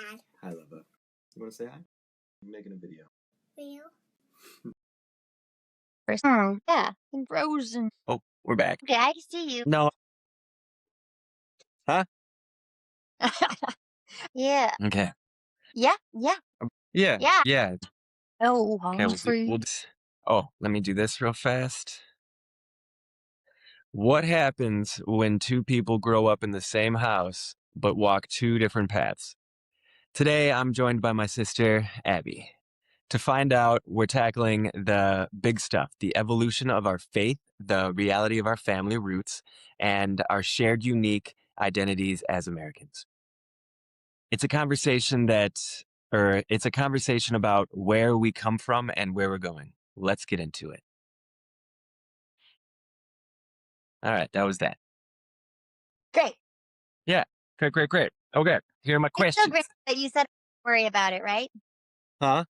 Dad. Hi, Leva. You want to say hi? I'm making a video. Video? Yeah, I'm frozen. Oh, we're back. Okay, I can see you. No. Huh? Yeah. Okay. Yeah. Yeah. Oh, Okay, I'm free. Oh, let me do this real fast. What happens when two people grow up in the same house but walk two different paths? Today, I'm joined by my sister, Abby. To find out, we're tackling the big stuff, the evolution of our faith, the reality of our family roots, and our shared unique identities as Americans. It's a conversation about where we come from and where we're going. Let's get into it. All right, that was that. Great. Yeah, great. Okay, here are my It's still questions. grainy, but you said worry about it, right? Huh?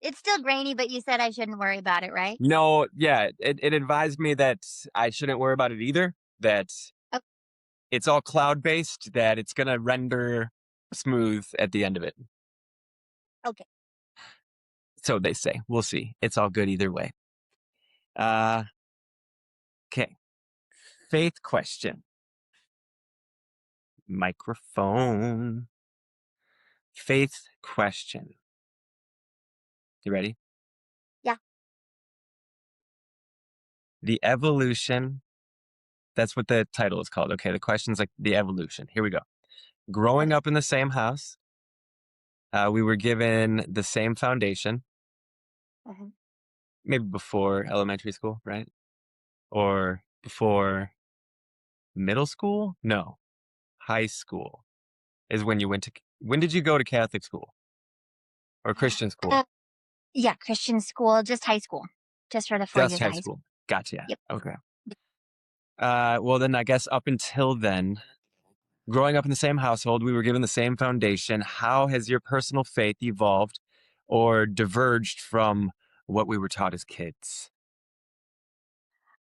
It's still grainy, but you said I shouldn't worry about it, right? No, yeah, it advised me that I shouldn't worry about it either, that Oh. it's all cloud-based, that it's going to render smooth at the end of it. Okay. So they say. We'll see. It's all good either way. Okay. Faith question. Microphone. Faith question. You ready? Yeah. The evolution. That's what the title is called. Okay, the question's like the evolution. Here we go. Growing up in the same house, we were given the same foundation. Maybe before elementary school, right? Or before middle school? No, high school is when you went to. When did you go to Catholic school or Christian school? Yeah, Christian school, just high school, just for the 4 years Just of high high school. school. Gotcha. Yep. Okay. Well, then I guess up until then, growing up in the same household, we were given the same foundation. How has your personal faith evolved or diverged from what we were taught as kids?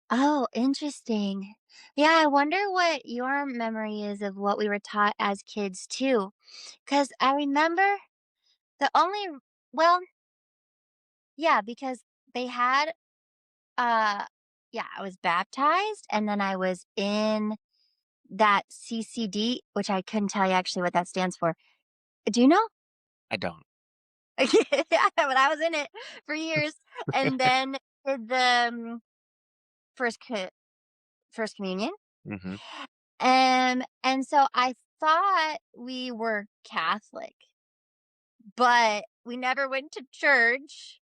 Oh, interesting. Yeah, I wonder what your memory is of what we were taught as kids too. Because I remember the only, well, yeah, because they had, uh, yeah, I was baptized and then I was in that CCD, which I couldn't tell you actually what that stands for. Do you know? I don't. Yeah, but I was in it for years, and then did the first first communion, Mm-hmm. and so I thought we were Catholic, but we never went to church.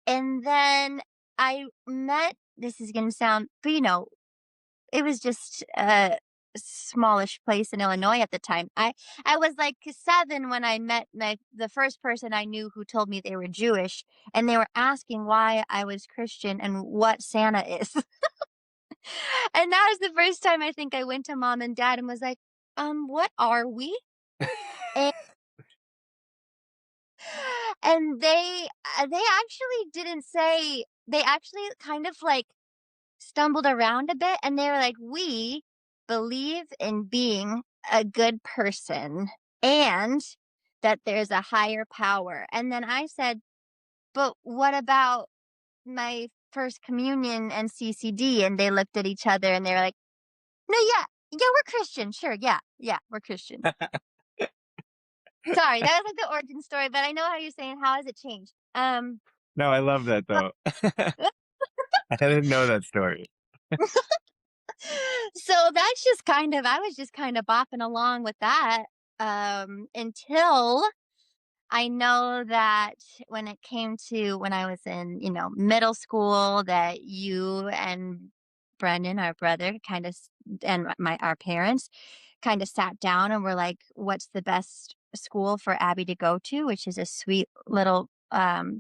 And then I met. This is gonna sound, but it was just a smallish place in Illinois at the time. I was like 7 when I met the first person I knew who told me they were Jewish, and they were asking why I was Christian and what Santa is. And that was the first time I think I went to mom and dad and was like, what are we? And, and they actually didn't say. They actually kind of like stumbled around a bit, and they were like, "We believe in being a good person and that there's a higher power." And then I said, "But what about my first communion and CCD?" And they looked at each other and they were like, "No, yeah, we're Christian. Sure, yeah, we're Christian." Sorry, that was like the origin story, but I know how you're saying, how has it changed? No, I love that though. I didn't know that story. So that's just kind of, I was just kind of bopping along with that until I know that when it came to when I was in, middle school, that you and Brendan, our brother, kind of, and our parents kind of sat down and were like, what's the best school for Abby to go to, which is a sweet little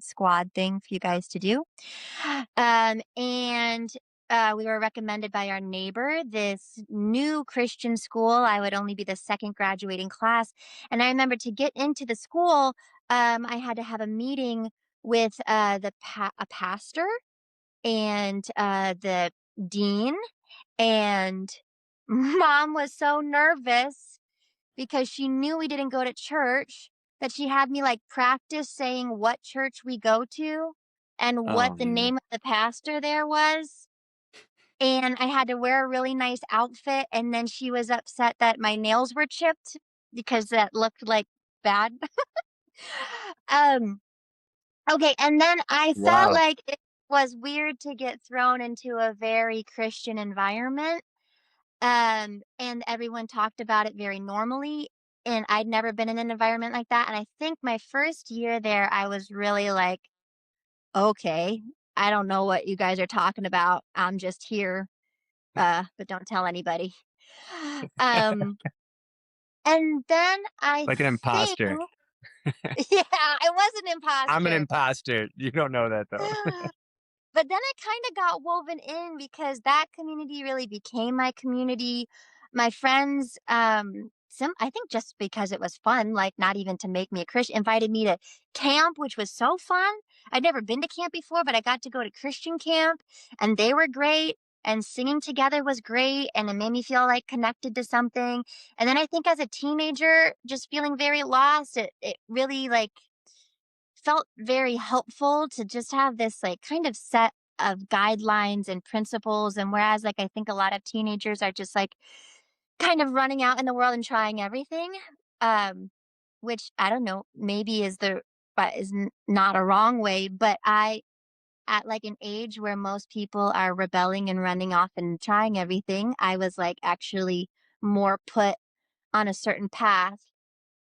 squad thing for you guys to do. And we were recommended by our neighbor this new Christian school. I would only be the second graduating class. And I remember to get into the school, I had to have a meeting with a pastor and the dean. And mom was so nervous because she knew we didn't go to church, that she had me, like, practice saying what church we go to and what Oh, the man. name of the pastor there was, and I had to wear a really nice outfit, and then she was upset that my nails were chipped because that looked, like, bad. Um, okay, and then I felt Wow. like it was weird to get thrown into a very Christian environment, and everyone talked about it very normally, and I'd never been in an environment like that, and I think my first year there, I was really like, "Okay, I don't know what you guys are talking about. I'm just here, but don't tell anybody." Um, and then I Like an think imposter. yeah, I was an I'm an imposter. imposter. You don't know that, though. But then I kinda got woven in because that community really became my community. My friends, some I think just because it was fun, like, not even to make me a Christian, invited me to camp, which was so fun. I'd never been to camp before, but I got to go to Christian camp, and they were great, and singing together was great, and it made me feel, like, connected to something. And then I think as a teenager, just feeling very lost, it really, like, felt very helpful to just have this like kind of set of guidelines and principles. And whereas like I think a lot of teenagers are just like kind of running out in the world and trying everything, um which I don't know, maybe is the but is not a wrong way, but I at like an age where most people are rebelling and running off and trying everything, I was like actually more put on a certain path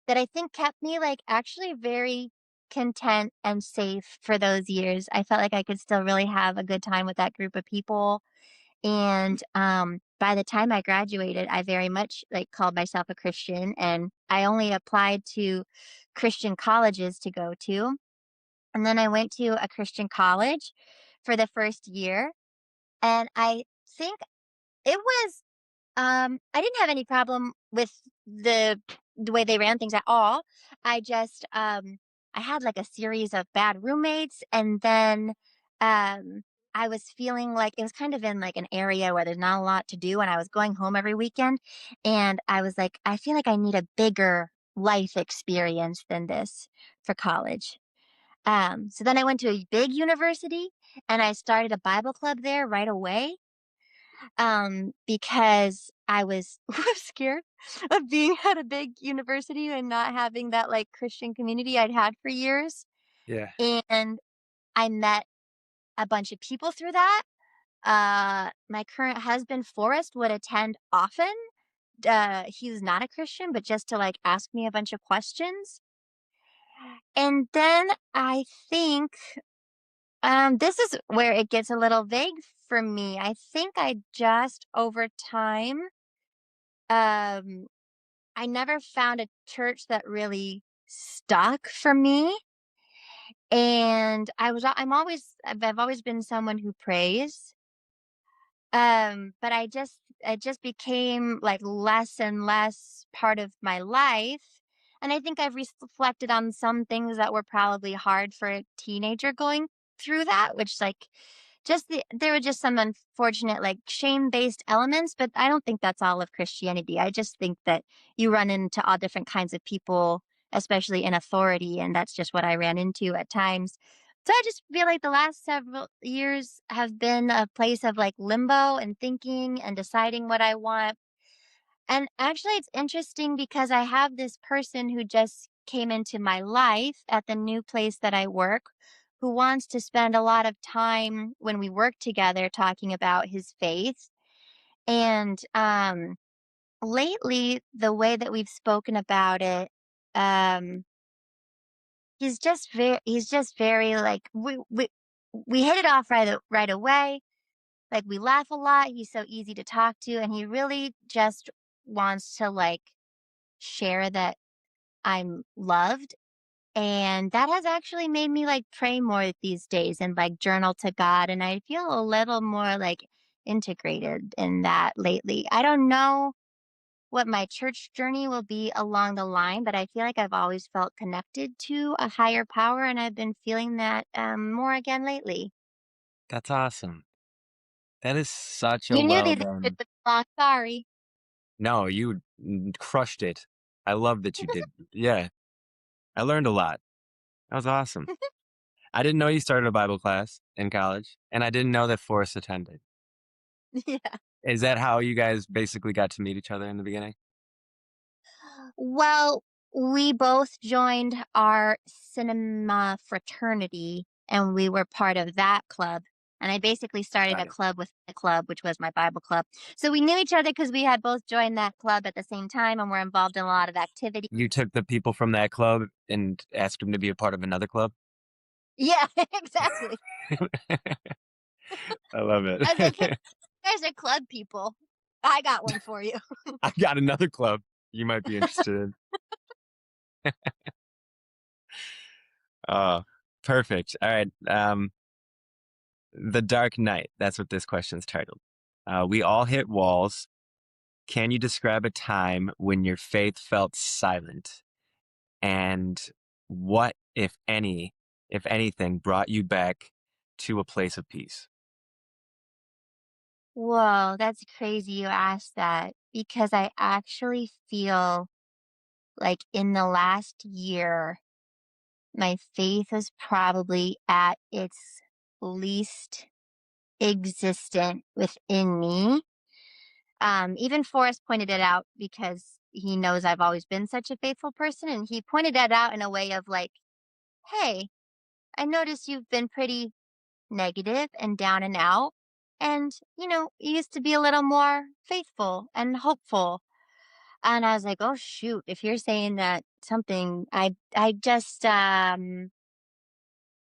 that I think kept me, like, actually very content and safe for those years. I felt like I could still really have a good time with that group of people, and, by the time I graduated, I very much, like, called myself a Christian, and I only applied to Christian colleges to go to, and then I went to a Christian college for the first year, and I think it was I didn't have any problem with the way they ran things at all. I just, I had, like, a series of bad roommates, and then, um, I was feeling like it was kind of in, like, an area where there's not a lot to do, and I was going home every weekend, and I was like, "I feel like I need a bigger life experience than this for college." So then I went to a big university, and I started a Bible club there right away, because I was was scared of being at a big university and not having that, like, Christian community I'd had for years, Yeah. and I met a bunch of people through that. My current husband, Forrest, would attend often. He was not a Christian, but just to, like, ask me a bunch of questions, and then I think, this is where it gets a little vague for me. I think I just over time, um I never found a church that really stuck for me, and I've always been someone who prays, but it just became, like, less and less part of my life, and I think I've reflected on some things that were probably hard for a teenager going through that, which, like, there were just some unfortunate, like, shame-based elements, but I don't think that's all of Christianity. I just think that you run into all different kinds of people, especially in authority, and that's just what I ran into at times. So I just feel like the last several years have been a place of, like, limbo and thinking and deciding what I want. And actually, it's interesting because I have this person who just came into my life at the new place that I work who wants to spend a lot of time when we work together talking about his faith. And lately, the way that we've spoken about it, um, he's just very like we hit it off right away. Like we laugh a lot. He's so easy to talk to, and he really just wants to like share that I'm loved, and that has actually made me, like, pray more these days and, like, journal to God, and I feel a little more, like, integrated in that lately. I don't know what my church journey will be along the line, but I feel like I've always felt connected to a higher power, and I've been feeling that, more again lately. That's awesome. That is such a You knew well these answers done. would be long, sorry. No, you crushed it. I love that you did. Yeah, I learned a lot. That was awesome. I didn't know you started a Bible class in college, and I didn't know that Forrest attended. Yeah. Is that how you guys basically got to meet each other in the beginning? Well, we both joined our cinema fraternity and we were part of that club. And I basically started Got a it. club with the club, which was my Bible club. So we knew each other because we had both joined that club at the same time and were involved in a lot of activity. You took the people from that club and asked them to be a part of another club? Yeah, exactly. I love I was like, hey, it. you guys are club people. I got one for you. I got another club you might be interested in. Oh, perfect. All right. The Dark Knight. That's what this question's titled. We all hit walls. Can you describe a time when your faith felt silent? And what, if anything, brought you back to a place of peace? Whoa, that's crazy you asked that because I actually feel like in the last year, my faith was probably at its least existent within me. Even Forrest pointed it out because he knows I've always been such a faithful person. And he pointed that out in a way of like, hey, I noticed you've been pretty negative and down and out. And, you used to be a little more faithful and hopeful. And I was like, oh shoot, if you're saying that something I just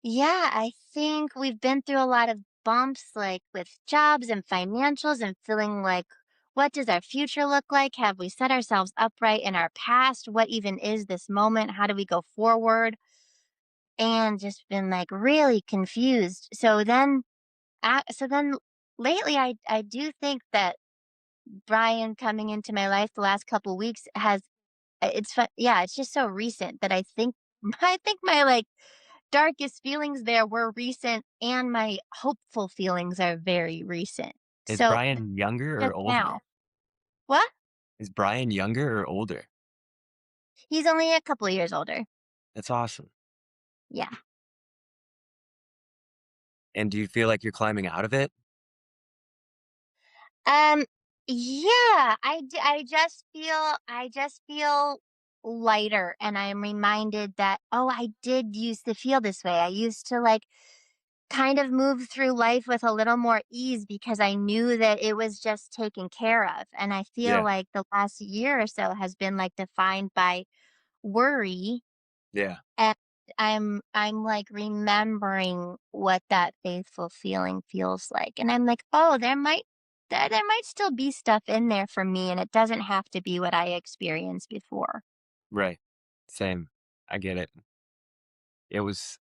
yeah, I think we've been through a lot of bumps, like with jobs and financials, and feeling like, what does our future look like? Have we set ourselves upright in our past? What even is this moment? How do we go forward? And just been like really confused. So then lately, I do think that Brian coming into my life the last couple weeks has it's fun. Yeah, it's just so recent that I think I think my like darkest feelings there were recent and my hopeful feelings are very recent. Is So, Brian younger just or older? now. What? Is Brian younger or older? He's only a couple of years older. That's awesome. Yeah. And do you feel like you're climbing out of it? Um, yeah, I just feel lighter and I'm reminded that, oh, I did used to feel this way. I used to like kind of move through life with a little more ease because I knew that it was just taken care of. And I feel Yeah, like the last year or so has been like defined by worry. yeah, And I'm like remembering what that faithful feeling feels like. And I'm like, oh, there might still be stuff in there for me and it doesn't have to be what I experienced before. right. Same. I get it. It was,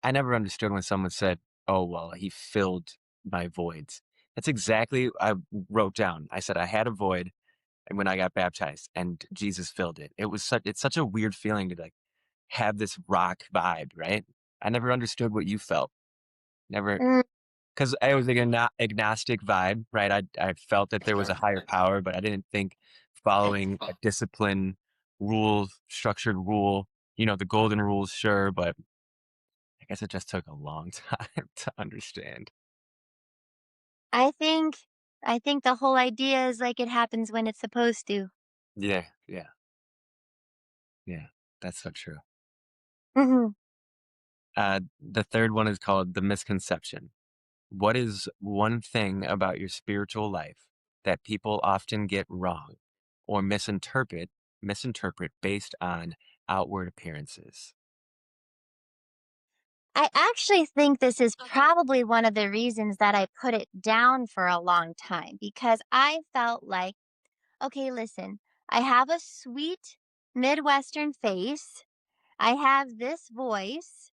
I never understood when someone said, oh, well, he filled my voids. That's exactly I wrote down. I said I had a void and when I got baptized and Jesus filled it. It's such a weird feeling to like have this rock vibe, right? I never understood what you felt. Never, Mm, because I was like an agnostic vibe, right? I felt that there was a higher power, but I didn't think following a discipline, structured rule, the golden rules, sure, but I guess it just took a long time to understand. I think I think the whole idea is like it happens when it's supposed to. Yeah, yeah, yeah. That's so true. Mhm. The third one is called the misconception. What is one thing about your spiritual life that people often get wrong or misinterpret based on outward appearances? I actually think this is probably one of the reasons that I put it down for a long time because I felt like, okay, listen, I have a sweet Midwestern face. I have this voice,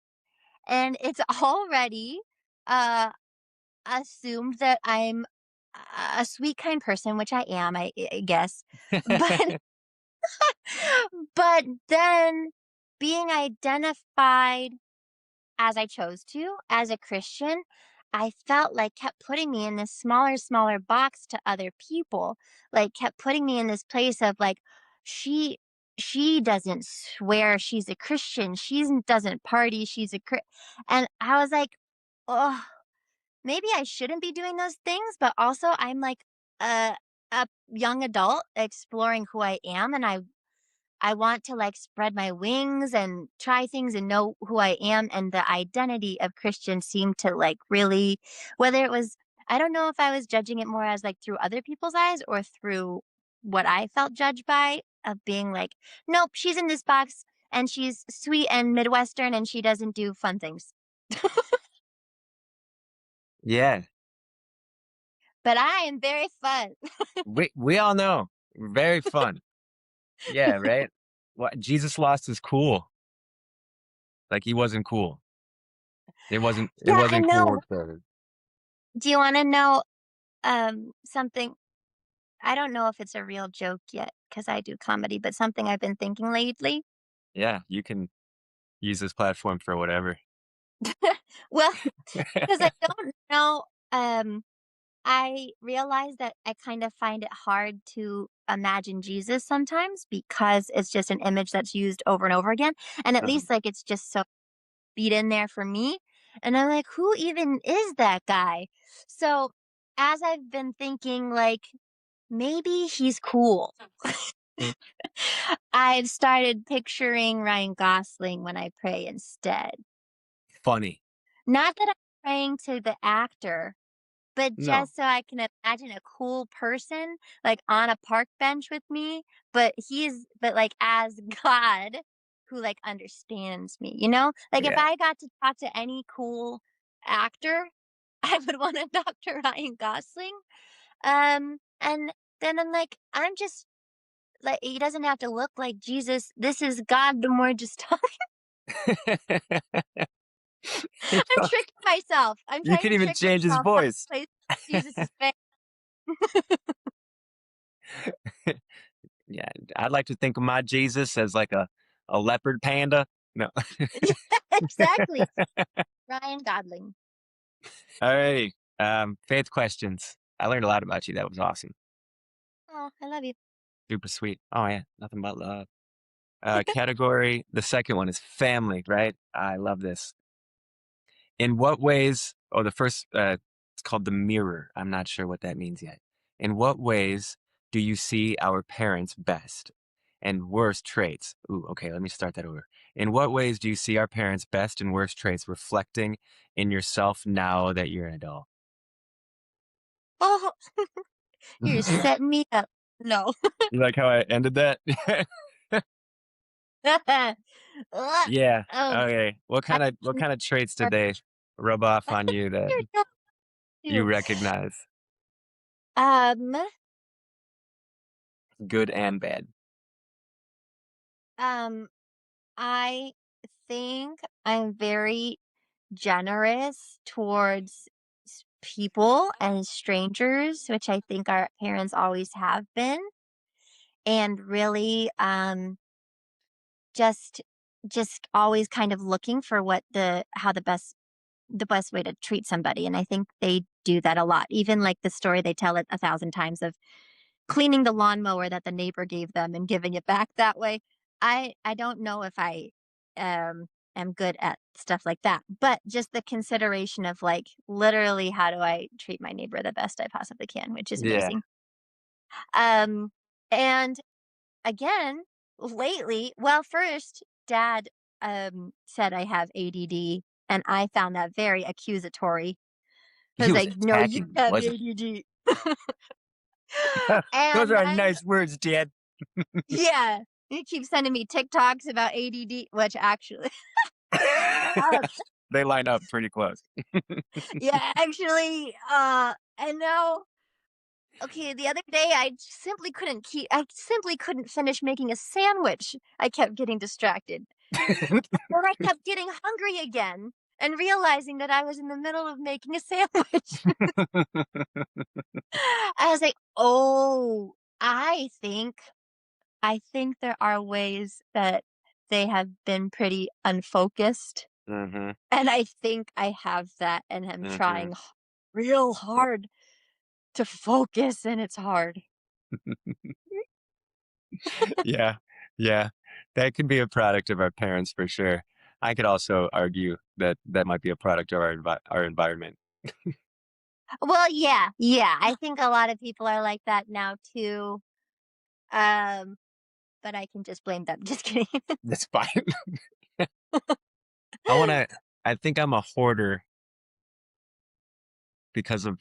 and it's already uh, assumed that I'm a sweet, kind person, which I am, I guess. But, but then being identified as I chose to, as a Christian, I felt like kept putting me in this smaller box to other people, like kept putting me in this place of like, she. she doesn't swear she's a Christian. She doesn't party. She's a and I was like, oh, maybe I shouldn't be doing those things, but also I'm like a a young adult exploring who I am, and I want to like spread my wings and try things and know who I am. And the identity of Christian seemed to like really, whether it was, I don't know if I was judging it more as like through other people's eyes or through what I felt judged by, of being like, nope, she's in this box and she's sweet and Midwestern and she doesn't do fun things. Yeah, But I am very fun. we all know. Very fun. Yeah, right? What Jesus lost his cool. Like, he wasn't cool. It Yeah, I wasn't cool know. with the Do you want to know something? I don't know if it's a real joke yet because I do comedy, but something I've been thinking lately. yeah, you can use this platform for whatever. Well, because I don't know, I realize that I kind of find it hard to imagine Jesus sometimes because it's just an image that's used over and over again, and at Uh-huh. least, like, it's just so beat in there for me, and I'm like, "Who even is that guy?" So, as I've been thinking, like, maybe he's cool. I've started picturing Ryan Gosling when I pray instead. Funny. Not that I'm praying to the actor, but No. just so I can imagine a cool person, like, on a park bench with me, but, like, as God who, like, understands me, you know? Like, if Yeah. I got to talk to any cool actor, I would wanna talk to Ryan Gosling, and then I'm like, I'm just like, he doesn't have to look like Jesus. This is God the more just talking. You I'm know, tricking myself. I'm you trying can to even trick change his myself not to voice. place Jesus' face. Yeah, I'd like to think of my Jesus as like a leopard panda. No. Exactly. Ryan Godling. Alrighty. Faith questions. I learned a lot about you. That was awesome. Oh, I love you. Super sweet. Oh yeah, nothing but love. Category. The second one is family. Right. I love this. In what ways? Oh, the first. It's called the mirror. I'm not sure what that means yet. In what ways do you see our parents' best and worst traits? Ooh, okay. Let me start that over. In what ways do you see our parents' best and worst traits reflecting in yourself now that you're an adult? Oh, you're You setting me up. No. like how I ended that? Ugh. Yeah. Oh, Okay. I What can kind of traits did they rub off on you that you're not you too. recognize, Um, good and bad? um, I think I'm very generous towards people and strangers, which I think our parents always have been, and really just just always kind of looking for what the how the best way to treat somebody, and I think they do that a lot. Even like the story they tell it 1,000 times of cleaning the lawnmower that the neighbor gave them and giving it back that way. I don't know if I um am good at stuff like that, but just the consideration of like literally how do I treat my neighbor the best I possibly can, which is Yeah. amazing. And again, lately, well, first dad said I have ADD and I found that very accusatory. I He was was like, "No, you attacking you, have wasn't ADD." he? Those And are then nice words, Dad. yeah, he keeps sending me TikToks about ADD, which actually, uh, They line up pretty close. yeah, actually, and now, okay, the other day I simply couldn't finish making a sandwich. I kept getting distracted. Then I kept getting hungry again and realizing that I was in the middle of making a sandwich. I was like, "Oh, I think there are ways that they have been pretty unfocused, Mhm, and I think I have that and am mhm. trying real hard to focus, and it's hard." Yeah, Yeah, that could be a product of our parents for sure. I could also argue that that might be a product of our environment. Well, yeah, yeah, I think a lot of people are like that now too, um, but I can just blame them, just kidding. That's fine. I want to. I think I'm a hoarder because of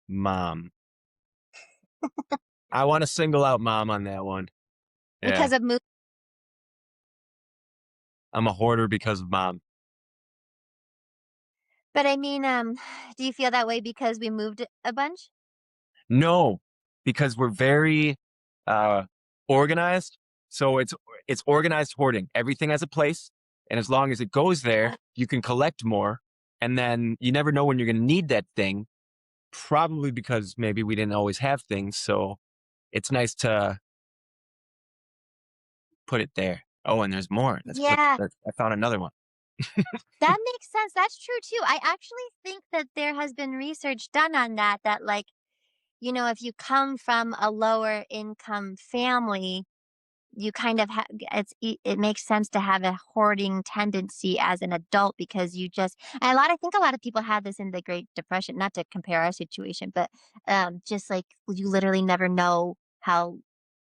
mom. I want to single out mom on that one. Yeah, Because of mo I'm a hoarder because of mom. But I mean, do you feel that way because we moved a bunch? No, because we're very uh organized. So it's organized hoarding. Everything has a place, and as long as it goes there, you can collect more, and then you never know when you're going to need that thing, probably because maybe we didn't always have things, so it's nice to put it there. Oh, and there's more. Yeah, I found another one. that makes sense, that's true too. I actually think that there has been research done on that, that, like, if you come from a lower income family, you kind of it makes sense to have a hoarding tendency as an adult because you just and I think a lot of people had this in the Great Depression, not to compare our situation, but, just, like, you literally never know how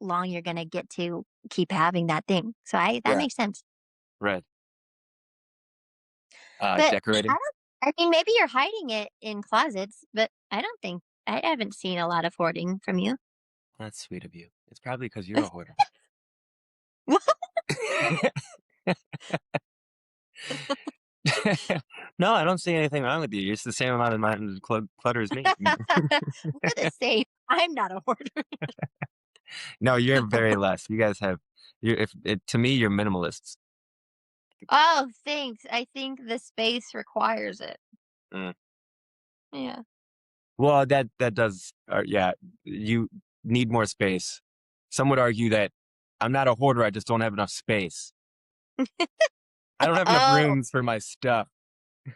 long you're gonna get to keep having that thing. So I that Yeah. makes sense. Red. But I Decorating. don't I mean, maybe you're hiding it in closets, but I haven't seen a lot of hoarding from you. That's sweet of you. It's probably because you're a hoarder. No, I don't see anything wrong with you. You're just the same amount of mind clutter as me. We're the same. I'm not a hoarder. No, you're very less. You guys have you if it, to me you're minimalists. Oh, thanks. I think the space requires it. Mm. Yeah. Well, that does yeah, you need more space. Some would argue that I'm not a hoarder, I just don't have enough space. I don't have enough Oh, rooms for my stuff.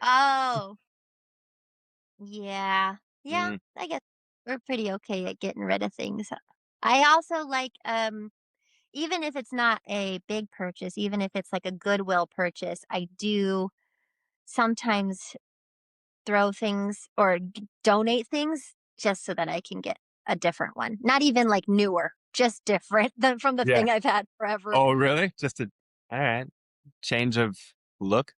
oh, yeah. Yeah, Mm, I guess we're pretty okay at getting rid of things. I also like, even if it's not a big purchase, even if it's like a Goodwill purchase, I do sometimes throw things or donate things just so that I can get a different one. Not even like newer, just different than from the yeah. thing I've had forever. Oh, really? Just a all right. Change of look?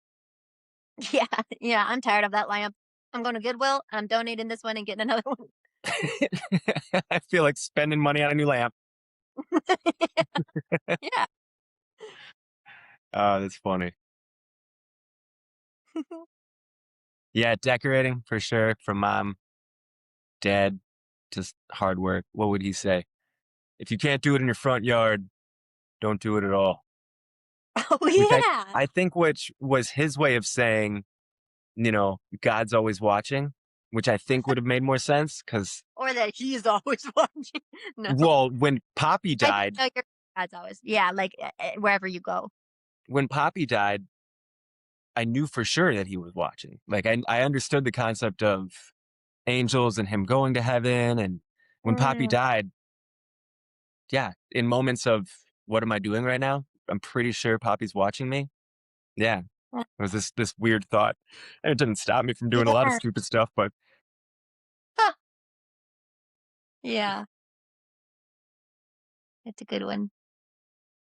Yeah, yeah, I'm tired of that lamp. I'm going to Goodwill, I'm donating this one and getting another one. I feel like spending money on a new lamp. Yeah. Oh, that's funny. Yeah, decorating for sure from mom, dad, just hard work. What would he say? If you can't do it in your front yard, don't do it at all. Oh, Which yeah. I think which was his way of saying, God's always watching, which I think would have made more sense because, Or that he's always watching. No. well, when Poppy I think died, no, your dad's always yeah, like, wherever you go. when Poppy died, I knew for sure that he was watching. Like I understood the concept of angels and him going to heaven. And when Poppy Mm. died, yeah, in moments of what am I doing right now? I'm pretty sure Poppy's watching me. Yeah. It was this weird thought. And it didn't stop me from doing a lot of Yeah. stupid stuff, but Huh. Yeah, it's a good one.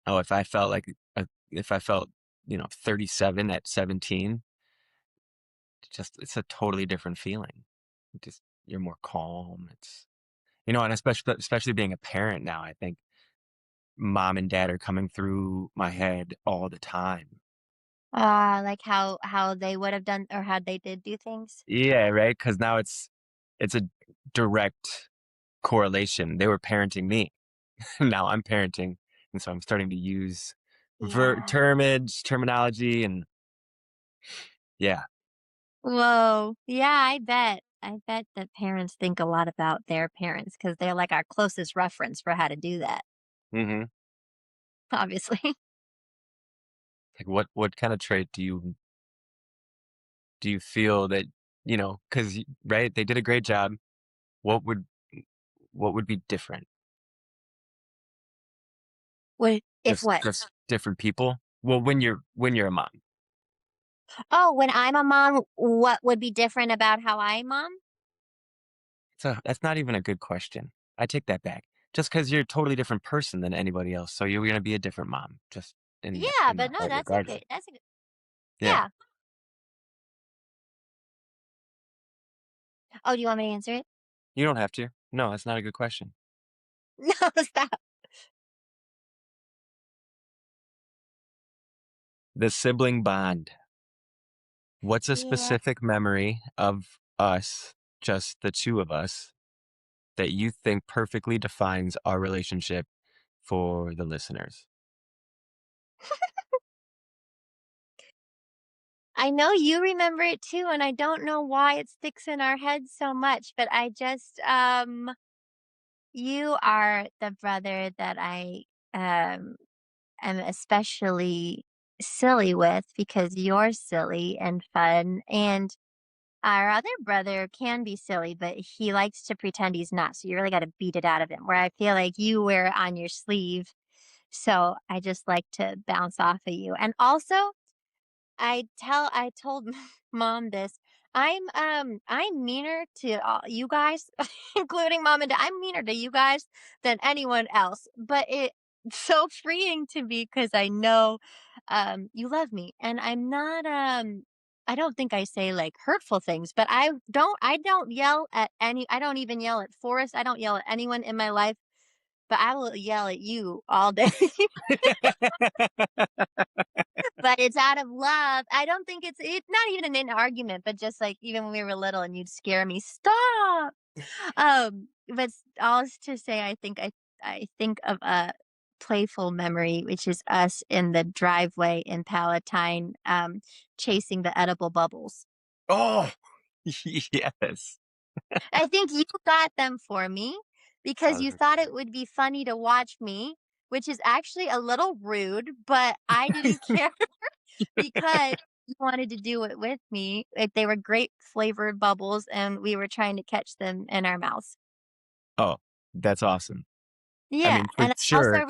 oh, if I felt like if I felt, 37 at 17, it's a totally different feeling. Just you're more calm. And especially being a parent now, I think mom and dad are coming through my head all the time. Like how they would have done or how they did do things? Yeah, right. Because now it's a direct correlation. They were parenting me. Now I'm parenting, and so I'm starting to use Yeah. terminology, and yeah. Whoa. Yeah, I bet. I bet that parents think a lot about their parents because 'cause they're like our closest reference for how to do that, Hmm. obviously. Like what kind of trait do you feel that because right they did a great job. What would what would be different? What if Just what? just different people. Well, when you're a mom. Oh, when I'm a mom, what would be different about how I mom? So that's not even a good question. I take that back. Just because 'cause you're a totally different person than anybody else, so you're gonna be a different mom, just Yeah, in but that no, that's regard. okay. That's a good. Yeah. Yeah. Oh, do you want me to answer it? You don't have to. No, that's not a good question. No, stop. The sibling bond. What's a Yeah. specific memory of us, just the 2 of us, that you think perfectly defines our relationship for the listeners? I know you remember it too, and I don't know why it sticks in our heads so much, but I just you are the brother that I um am especially silly with because you're silly and fun, and our other brother can be silly, but he likes to pretend he's not, so you really gotta beat it out of him, where I feel like you wear it on your sleeve, so I just like to bounce off of you, and also I told mom this. I'm meaner to all you guys, including mom and dad. I'm meaner to you guys than anyone else, but it's so freeing to me because I know you love me, and I'm not I don't think I say like hurtful things, but I don't yell at any I don't even yell at Forrest. I don't yell at anyone in my life, but I will yell at you all day. But it's out of love. I don't think it's not even an argument, but just, like, even when we were little and you'd scare me, "Stop!" But all is to say, I think of a playful memory, which is us in the driveway in Palatine, chasing the edible bubbles. Oh, yes. I think you got them for me because you thought it would be funny to watch me, which is actually a little rude, but I didn't care. Because he wanted to do it with me, like, they were grape flavored bubbles, and we were trying to catch them in our mouths. Oh, that's awesome. I Yeah, mean, for and sure.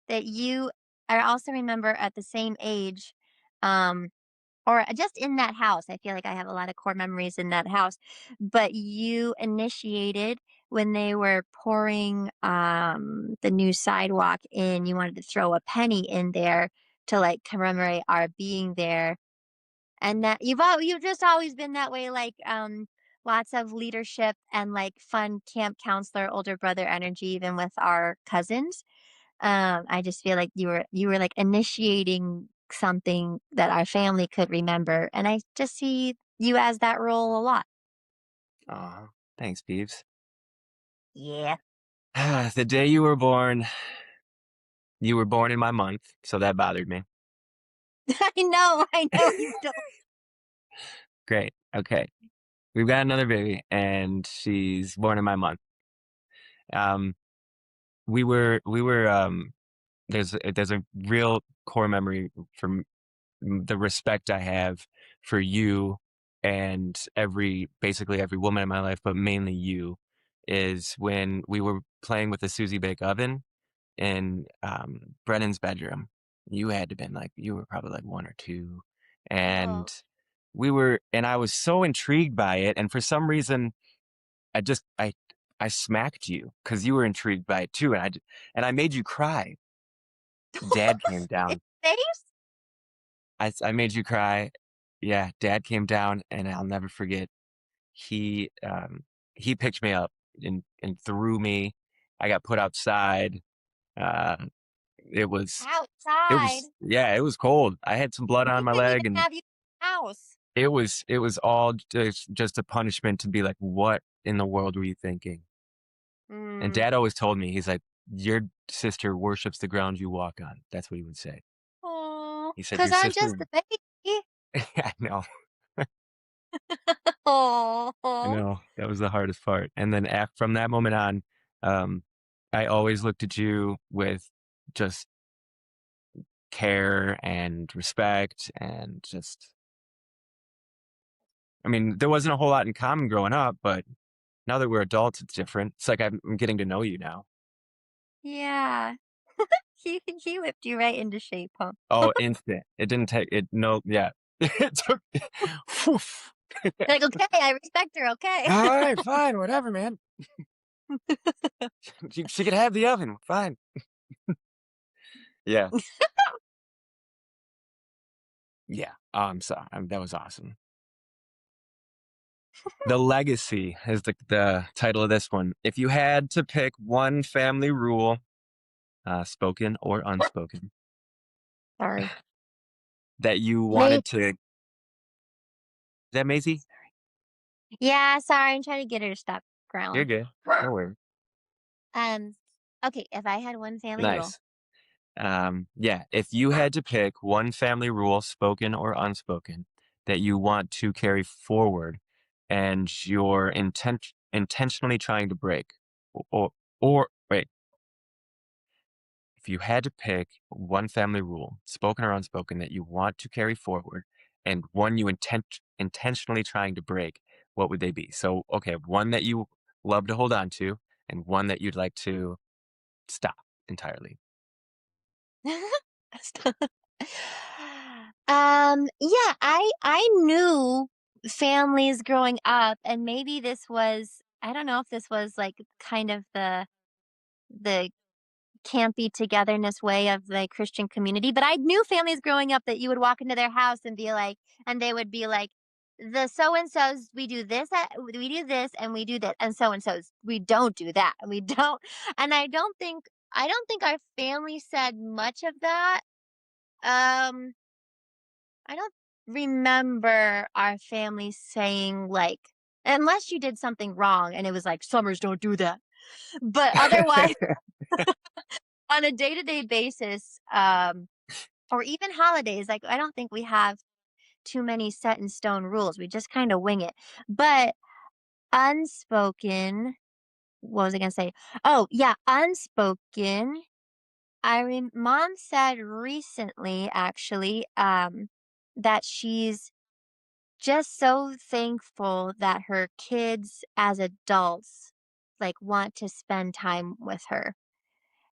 that you I also remember at the same age, um, or just in that house, I feel like I have a lot of core memories in that house, but you initiated when they were pouring, the new sidewalk in, you wanted to throw a penny in there to, like, commemorate our being there. And that you've just always been that way, like, lots of leadership and, like, fun camp counselor, older brother energy even with our cousins. I just feel like you were, like, initiating something that our family could remember, and I just see you as that role a lot. Aw, thanks, Beeves. Yeah. The day you were born in my month, so that bothered me. I know you don't. Great. Okay. We've got another baby, and she's born in my month. Um, there's a real core memory from the respect I have for you and basically every woman in my life, but mainly you, is when we were playing with the Susie Bake oven in Brennan's bedroom. You had to been like you were probably like 1 or 2, Oh. and and I was so intrigued by it, and for some reason I just I smacked you because you were intrigued by it too, and I made you cry. Dad came It's down. face? I made you cry. Yeah, dad came down, and I'll never forget. He, he picked me up and threw me. I got put outside. Uh, it was Outside? yeah, it was cold. I had some blood We on my couldn't even leg, and have you in the house. it was all just a punishment to be like, "What in the world were you thinking?" And Mm. dad always told me, he's like, "Your sister worships the ground you walk on." That's what he would say. Oh, He said, because 'cause "Your I'm sister." just a baby. I know. I Oh. know, that was the hardest part, and then af from that moment on, um, I always looked at you with just care and respect and just I mean, there wasn't a whole lot in common growing up, but now that we're adults, it's different. It's like I'm getting to know you now. Yeah. He whipped you right into shape, huh? Oh, instant. It didn't take it no yeah. It took Woof. Like, "Okay, I respect her, okay." Alright, fine, whatever, man. She could have the oven, fine. Yeah, yeah. I'm sorry, that was awesome. The Legacy is the title of this one. If you had to pick one family rule, spoken or unspoken, Sorry. that you Maybe. wanted to is that Maisie? Yeah, sorry, I'm trying to get her to stop You're growling. good. No worries. Um, okay, if I had one family rule. Nice. Yeah, if you had to pick one family rule, spoken or unspoken, that you want to carry forward and you're intentionally trying to break, or, or wait, if you had to pick one family rule, spoken or unspoken, that you want to carry forward and one you intentionally trying to break, what would they be? So, okay, one that you love to hold on to and one that you'd like to stop entirely. Yeah, I knew families growing up, and maybe this was, I don't know if this was like kind of the campy togetherness way of the Christian community, but I knew families growing up that you would walk into their house and be like, and they would be like, the so and so's we do this, we do this, and we do that, and so and so's we don't do that, and we don't. And I don't think our family said much of that. Um, I don't remember our family saying like, unless you did something wrong and it was like, Summers don't do that. But otherwise, on a day-to-day basis, or even holidays, like I don't think we have too many set in stone rules. We just kind of wing it. But unspoken, what was I gonna say? Oh, yeah, unspoken. Mom said recently, actually, that she's just so thankful that her kids as adults like want to spend time with her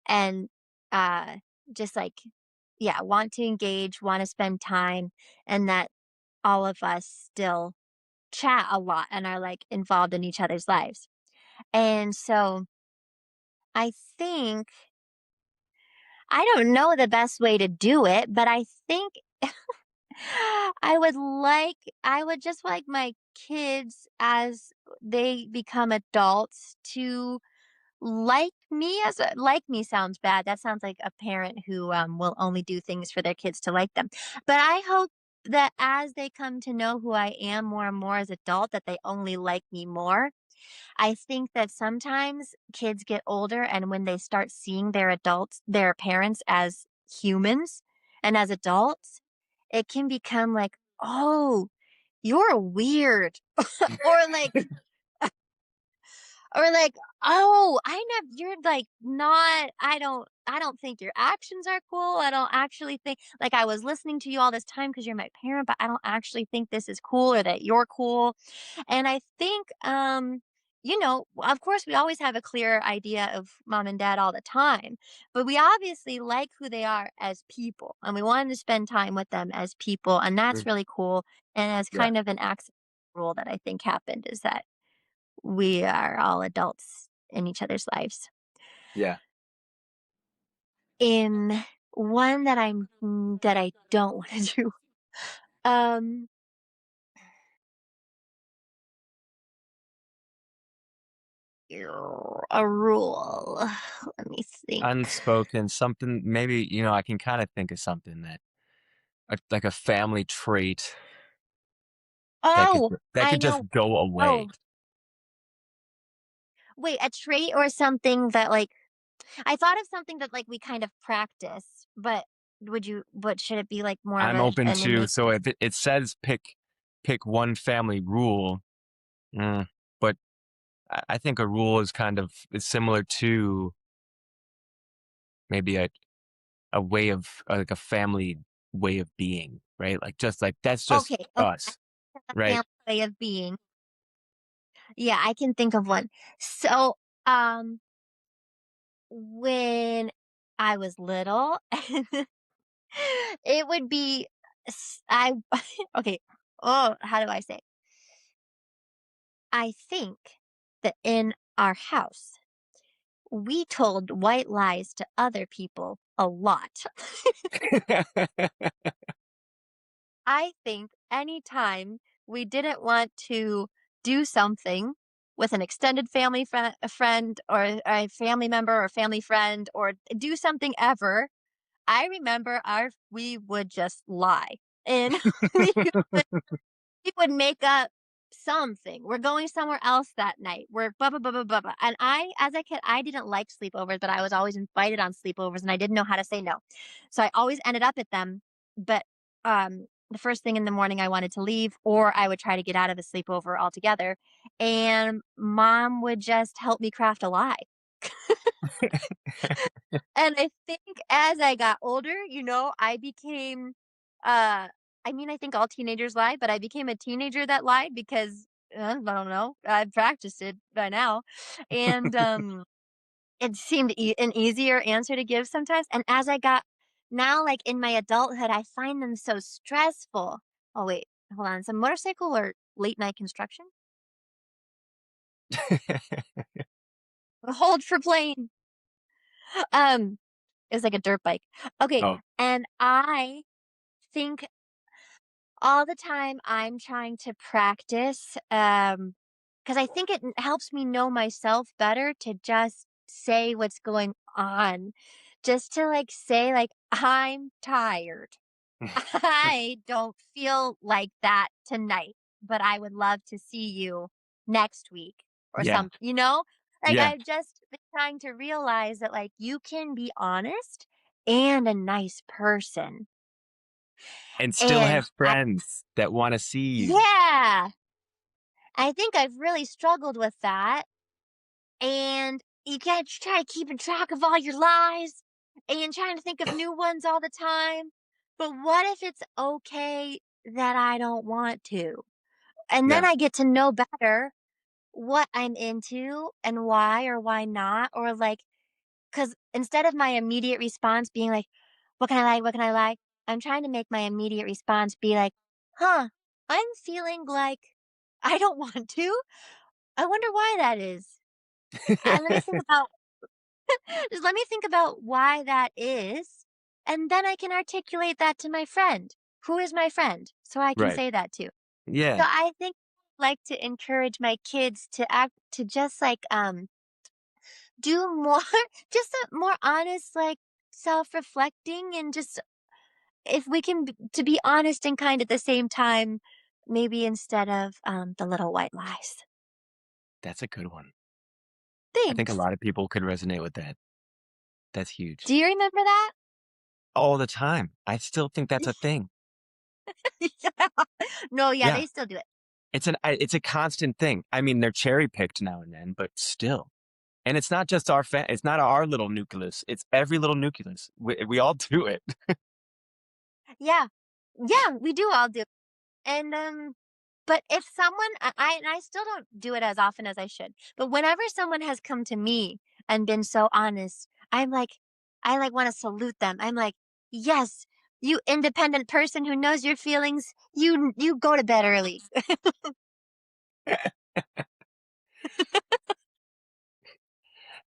and uh just like, yeah, want to engage, want to spend time, and that all of us still chat a lot and are like involved in each other's lives. And so I think, I don't know the best way to do it, but I think I would just like my kids as they become adults to like me sounds bad. That sounds like a parent who will only do things for their kids to like them. But I hope that as they come to know who I am more and more as adult, that they only like me more. I think that sometimes kids get older and when they start seeing their parents as humans and as adults, it can become like, "Oh, you're weird." Or like "Oh, I never you're like not I don't think your actions are cool. I don't actually think like I was listening to you all this time because you're my parent, but I don't actually think this is cool or that you're cool." And I think, of course, we always have a clear idea of mom and dad all the time, but we obviously like who they are as people, and we wanted to spend time with them as people, and that's Mm, really cool. And as yeah, kind of an accident rule that I think happened is that we are all adults in each other's lives. yeah. In one that I don't want to do, um, a rule. Let me think. Unspoken, something maybe, I can kind of think of something that like a family trait Oh, that I could just know. go away. Oh, wait, a trait or something that like I thought of something that like we kind of practice, but but should it be like more of I'm open an to innate? so if it says pick one family rule, mm, but I think a rule is similar to maybe a way of like a family way of being, right? Like just like that's just Okay, okay, us, a right? family way of being. Yeah, I can think of one. So, um, when I was little, it would be I okay. Oh, how do I say? I think that in our house, we told white lies to other people a lot. I think anytime we didn't want to do something with an extended family a friend or a family member or family friend or do something ever, I remember our we would just lie. And we would make up something. We're going somewhere else that night. We're blah blah blah blah blah blah. And as a kid, I didn't like sleepovers, but I was always invited on sleepovers, and I didn't know how to say no. So I always ended up at them. But the first thing in the morning, I wanted to leave, or I would try to get out of the sleepover altogether. And mom would just help me craft a lie. And I think as I got older, I became, uh, I mean, I think all teenagers lie, but I became a teenager that lied because I don't know, I've practiced it by now, and it seemed an easier answer to give sometimes. And as I got now, like in my adulthood, I find them so stressful. Oh wait, hold on, some motorcycle or late night construction? Hold for plane. Um, it was like a dirt bike. Okay, Oh, and I think all the time I'm trying to practice, because I think it helps me know myself better to just say what's going on. Just to, like, say, like, "I'm tired. I don't feel like that tonight, but I would love to see you next week," or yeah, something, you know? Like, yeah. I've just been trying to realize that, like, you can be honest and a nice person, And still and have I friends that wanna see you. Yeah. I think I've really struggled with that, and you gotta try keeping track of all your lies and trying to think of new ones all the time. But what if it's okay that I don't want to? And then Yeah, I get to know better what I'm into and why or why not, or like, because instead of my immediate response being like, what can I like? What can I like? I'm trying to make my immediate response be like, huh, I'm feeling like I don't want to. I wonder why that is. Let me think about just let me think about why that is, and then I can articulate that to my friend, who is my friend, so I can right. say that too. Yeah, So I think I like to encourage my kids to act to just like do more just a more honest like self-reflecting and just if we can to be honest and kind at the same time, maybe instead of the little white lies. that's a good one. I think a Thanks. lot of people could resonate with that. That's huge. Do you remember that? All the time. I still think that's a thing. Yeah. No, yeah, Yeah, they still do it. it's a constant thing. I mean, they're cherry picked now and then, but still. And it's not just it's not our little nucleus, it's every little nucleus. We all do it. Yeah. Yeah, we do all do. And, but if someone and I still don't do it as often as I should, but whenever someone has come to me and been so honest, I, like, wanna salute them. I'm like, "Yes, you independent person who knows your feelings, you go to bed early."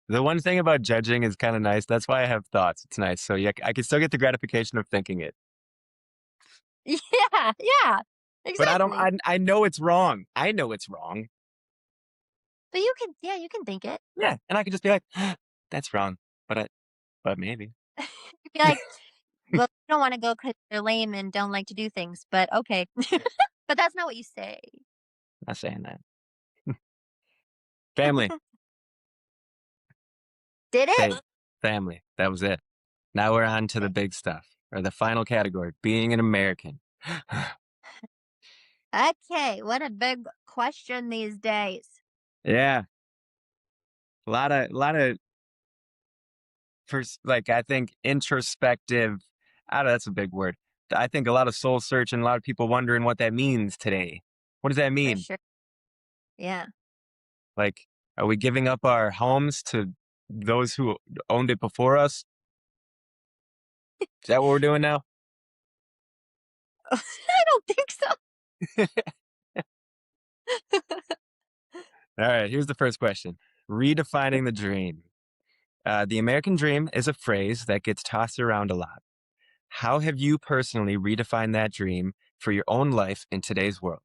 The one thing about judging is kinda nice, that's why I have thoughts, it's nice, so, yeah, I can still get the gratification of thinking it. Yeah, yeah, But I don't exactly. I know it's wrong. I know it's wrong. But you can yeah, you can think it. Yeah, and I could just be like, "That's wrong," but maybe. You'd be like, "Well, you don't wanna go 'cause you're lame and don't like to do things, but okay." But that's not what you say. Not saying that. Family. Did it? Family. That was it. Now we're on to the big stuff, or the final category, being an American. Okay, what a big question these days. Yeah, a lot of like, I think introspective I don't know, that's a big word. I think a lot of soul search and a lot of people wondering what that means today. What does that For mean? sure. Yeah. Like, are we giving up our homes to those who owned it before us? Is that what we're doing now? I don't think so. All right, here's the first question. Redefining the dream. The American dream is a phrase that gets tossed around a lot. How have you personally redefined that dream for your own life in today's world?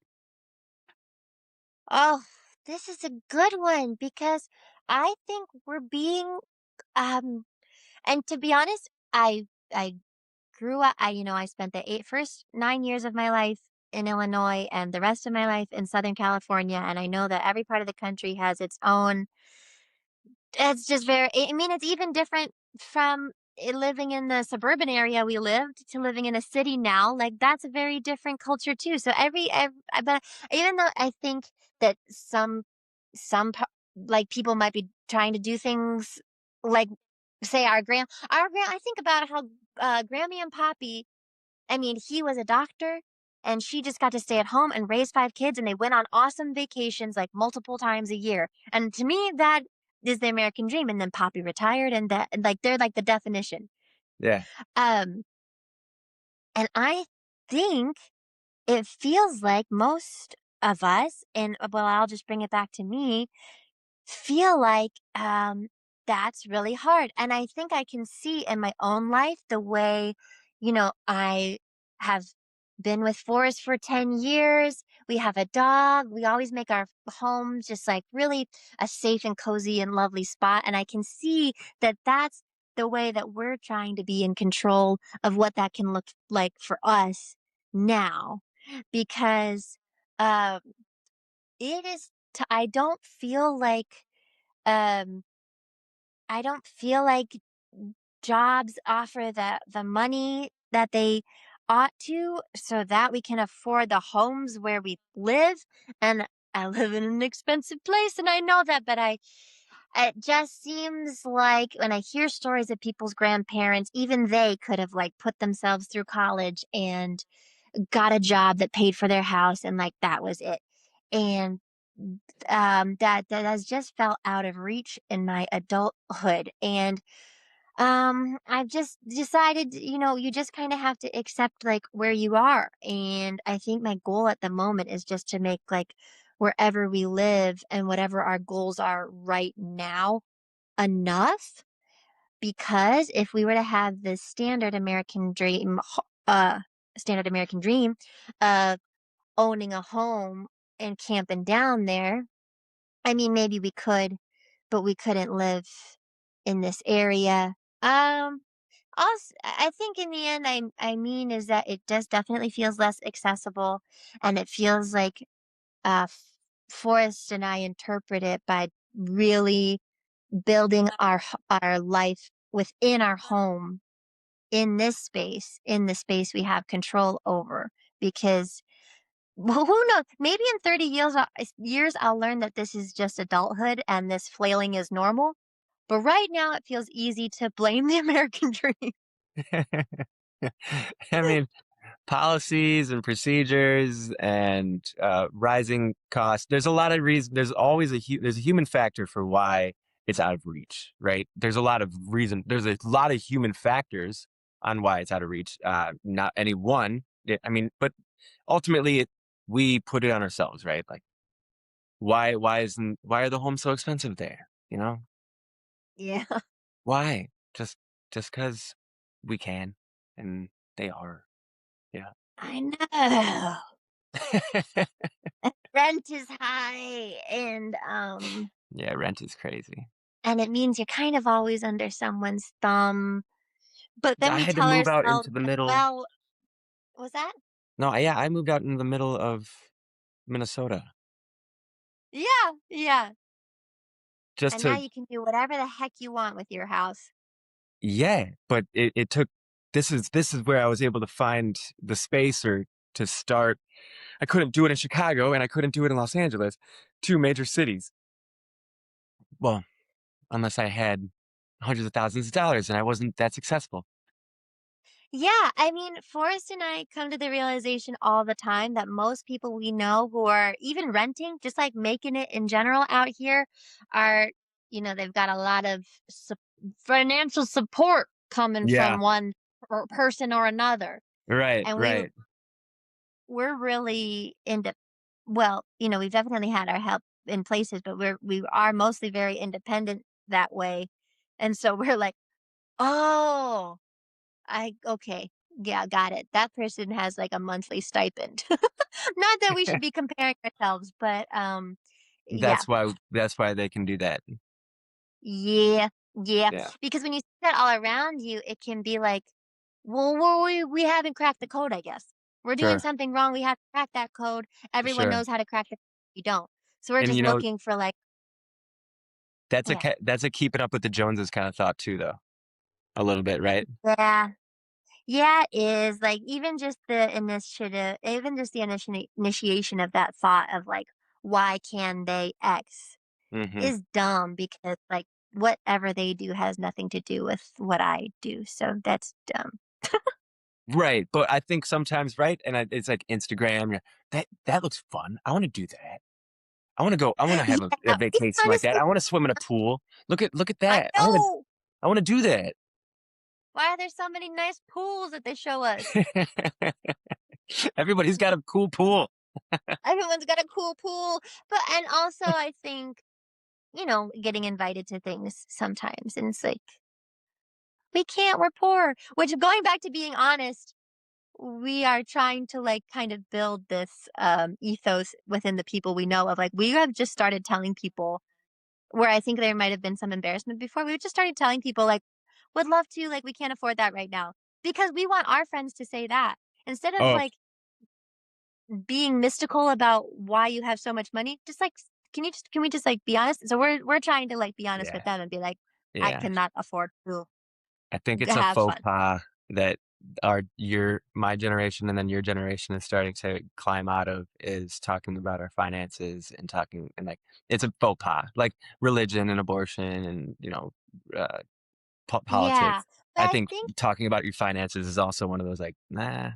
Oh, this is a good one because I think we're being um and to be honest, I grew up I spent the first 9 years of my life in Illinois and the rest of my life in Southern California, and I know that every part of the country has its own. It's just very I mean, it's even different from living in the suburban area we lived to living in a city now, like, that's a very different culture too, so but even though I think that some pa like, people might be trying to do things like, say, our grand I think about how, Grammy and Poppy I mean, he was a doctor, and she just got to stay at home and raise 5 kids, and they went on awesome vacations, like, multiple times a year, and to me, that is the American dream, and then Poppy retired, and that and, like, they're, like, the definition. Yeah. Um, and I think it feels like most of us and, well, I'll just bring it back to me, feel like, that's really hard, and I think I can see in my own life the way, I have been with Forrest for 10 years, we have a dog, we always make our home just, like, really a safe and cozy and lovely spot, and I can see that that's the way that we're trying to be in control of what that can look like for us now, because, um, it is t um, I don't feel like jobs offer the money that they ought to so that we can afford the homes where we live, and I live in an expensive place, and I know that, but I it just seems like when I hear stories of people's grandparents, even they could have, like, put themselves through college and got a job that paid for their house, and, like, that was it, and that has just felt out of reach in my adulthood, and I've just decided, you just kind of have to accept like where you are, and I think my goal at the moment is just to make like wherever we live and whatever our goals are right now enough, because if we were to have the standard American dream of owning a home and camping down there, I mean, maybe we could, but we couldn't live in this area. Um, I think in the end, I mean is that it does definitely feels less accessible, and it feels like Forrest and I interpret it by really building our life within our home in the space we have control over, because well, who knows? Maybe in 30 years, I'll learn that this is just adulthood and this flailing is normal. But right now, it feels easy to blame the American dream. I mean, policies and procedures and rising costs. There's a lot of reason. There's always there's a human factor for why it's out of reach, right? There's a lot of reason. There's a lot of human factors on why it's out of reach. Not any one. I mean, but ultimately, we put it on ourselves, right? Like, why are the homes so expensive there? You know, Yeah, why? Just because we can, and they are. Yeah. I know. Rent is high, Yeah, rent is crazy. and it means you're kind of always under someone's thumb. But then I we had to tell move out ourselves into the that, middle. well, was that? No, yeah, I moved out in the middle of Minnesota Yeah, yeah. just And now to, you can do whatever the heck you want with your house. yeah, but it took, this is where I was able to find the space or to start. I couldn't do it in Chicago and I couldn't do it in Los Angeles, two major cities. Well, unless I had hundreds of thousands of dollars and I wasn't that successful. Yeah, I mean, Forrest and I come to the realization all the time that most people we know who are even renting, just like making it in general out here, are, they've got a lot of financial support coming Yeah. from one. or person or another. Right, And right. we're really into well, we've definitely had our help in places, but we are mostly very independent that way. And so we're like, "Oh, I okay. Yeah, got it. That person has like a monthly stipend." Not that we should be comparing ourselves, but yeah. That's why they can do that. Yeah. Yeah. Yeah, Because when you see that all around you, it can be like, well, we haven't cracked the code, I guess. We're doing sure, something wrong. We have to crack that code. Everyone sure. knows how to crack the code. We don't. So we're And just looking for like, yeah. that's a keeping up with the Joneses kind of thought too, though. A little bit, right? Yeah. Yeah, it is. Like even just the initiation of that thought of like, why can they X Hmm. is dumb because like whatever they do has nothing to do with what I do. So that's dumb. Right, but I think sometimes, right? And it's like Instagram. That looks fun. I want to do that. I want to go. I want to have a Yeah, it's vacation like that. honestly I want to swim in a pool. Look at I that. know. I want to do that. Why are there so many nice pools that they show us? Everybody's got a cool pool. Everyone's got a cool pool. But and also I think, getting invited to things sometimes and it's like, we can't, we're poor. Which going back to being honest, we are trying to like kind of build this ethos within the people we know of like we have just started telling people where I think there might have been some embarrassment before. We just started telling people like, would love to, like we can't afford that right now. Because we want our friends to say that. Instead of Oh, like being mystical about why you have so much money, just like can we just like be honest? So we're trying to like be honest with yeah, them and be like, I yeah. cannot afford to I think it's a have faux fun. pas that my generation and then your generation is starting to climb out of is talking about our finances and talking and like it's a faux pas like religion and abortion and uh, Yeah. politics. But I I think think talking about your finances is also one of those like nah.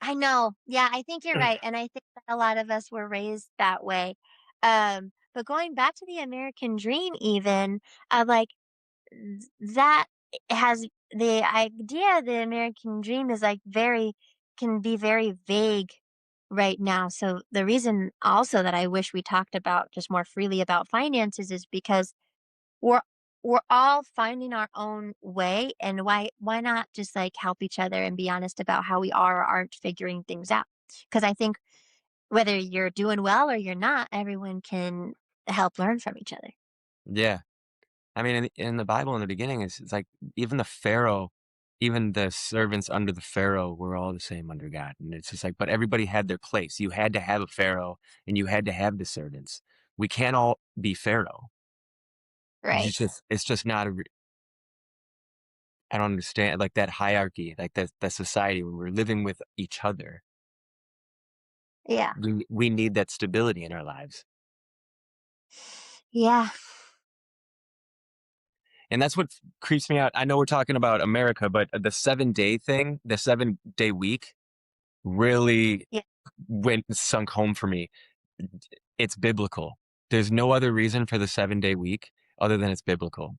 I know. Yeah, I think you're right, and I think that a lot of us were raised that way. But going back to the American dream even, like, that has the idea of the American dream is, like, very can be very vague right now, so the reason also that I wish we talked about just more freely about finances is because we're we're all finding our own way, and why not just, like, help each other and be honest about how we are or aren't figuring things out? Because I think whether you're doing well or you're not, everyone can help learn from each other. Yeah. I mean in the Bible in the beginning it's like even the Pharaoh, even the servants under the Pharaoh were all the same under God. And it's just like but everybody had their place. You had to have a Pharaoh and you had to have the servants. We can't all be Pharaoh. Right. It's just not I don't understand like that hierarchy, like that society when we're living with each other. Yeah. We need that stability in our lives. Yeah. And that's what creeps me out. I know we're talking about America, but the 7 day thing, the 7 day week really Yeah. went sunk home for me. It's biblical. There's no other reason for the 7 day week other than it's biblical.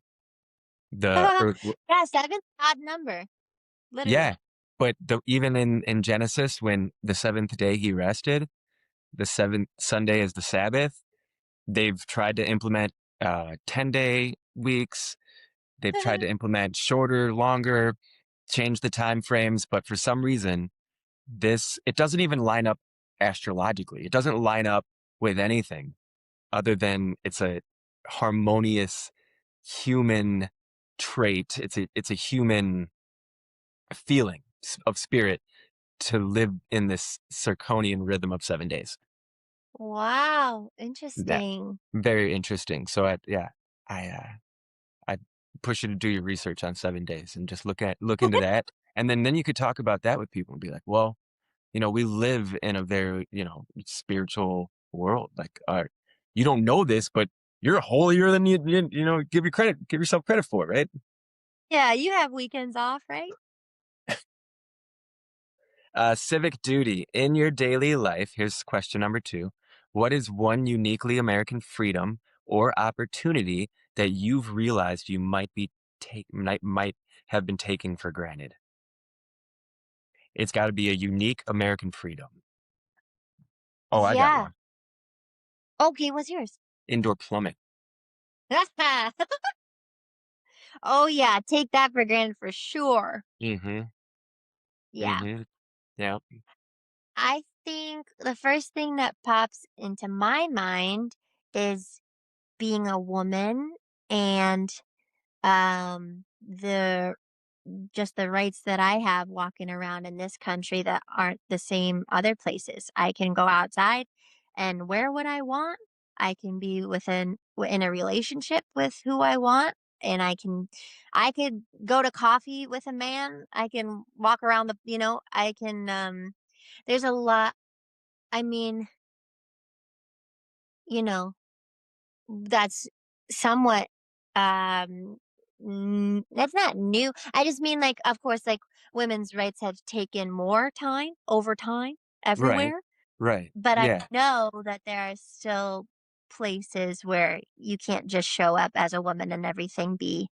The earth, Yeah, 7's odd number, yeah, literally. but even in Genesis, when the seventh day he rested, the seventh Sunday is the Sabbath. They've tried to implement 10 day weeks. They've tried to implement shorter, longer, change the time frames, but for some reason, this it doesn't even line up astrologically. It doesn't line up with anything other than it's a harmonious human trait. It's a human feeling of spirit to live in this circadian rhythm of 7 days. Wow, That interesting. very interesting. So yeah, I push you to do your research on 7 days and just look into that, and then you could talk about that with people and be like, well, we live in a very spiritual world. Like, you don't know this, but you're holier than give yourself credit for, right? Yeah, you have weekends off, right? Civic duty in your daily life. Here's question number two. What is one uniquely American freedom or opportunity that you've realized you might have been taken for granted? It's gotta be a unique American freedom. Oh, I got Yeah. one. Okay, what's yours? Indoor plumbing. Oh, yeah, take that for granted for sure. Mhm, Yeah. mhm. Yeah. I think the first thing that pops into my mind is being a woman and the just the rights that I have walking around in this country that aren't the same other places. I can go outside and wear what I want. I can be in a relationship with who I want, and I could go to coffee with a man. I can walk around I can there's a lot. I mean, you know, that's somewhat, that's not new. I just mean, like, of course, like, women's rights have taken more time over time Right. everywhere, Right. but I Yeah. know that there are still places where you can't just show up as a woman and everything be,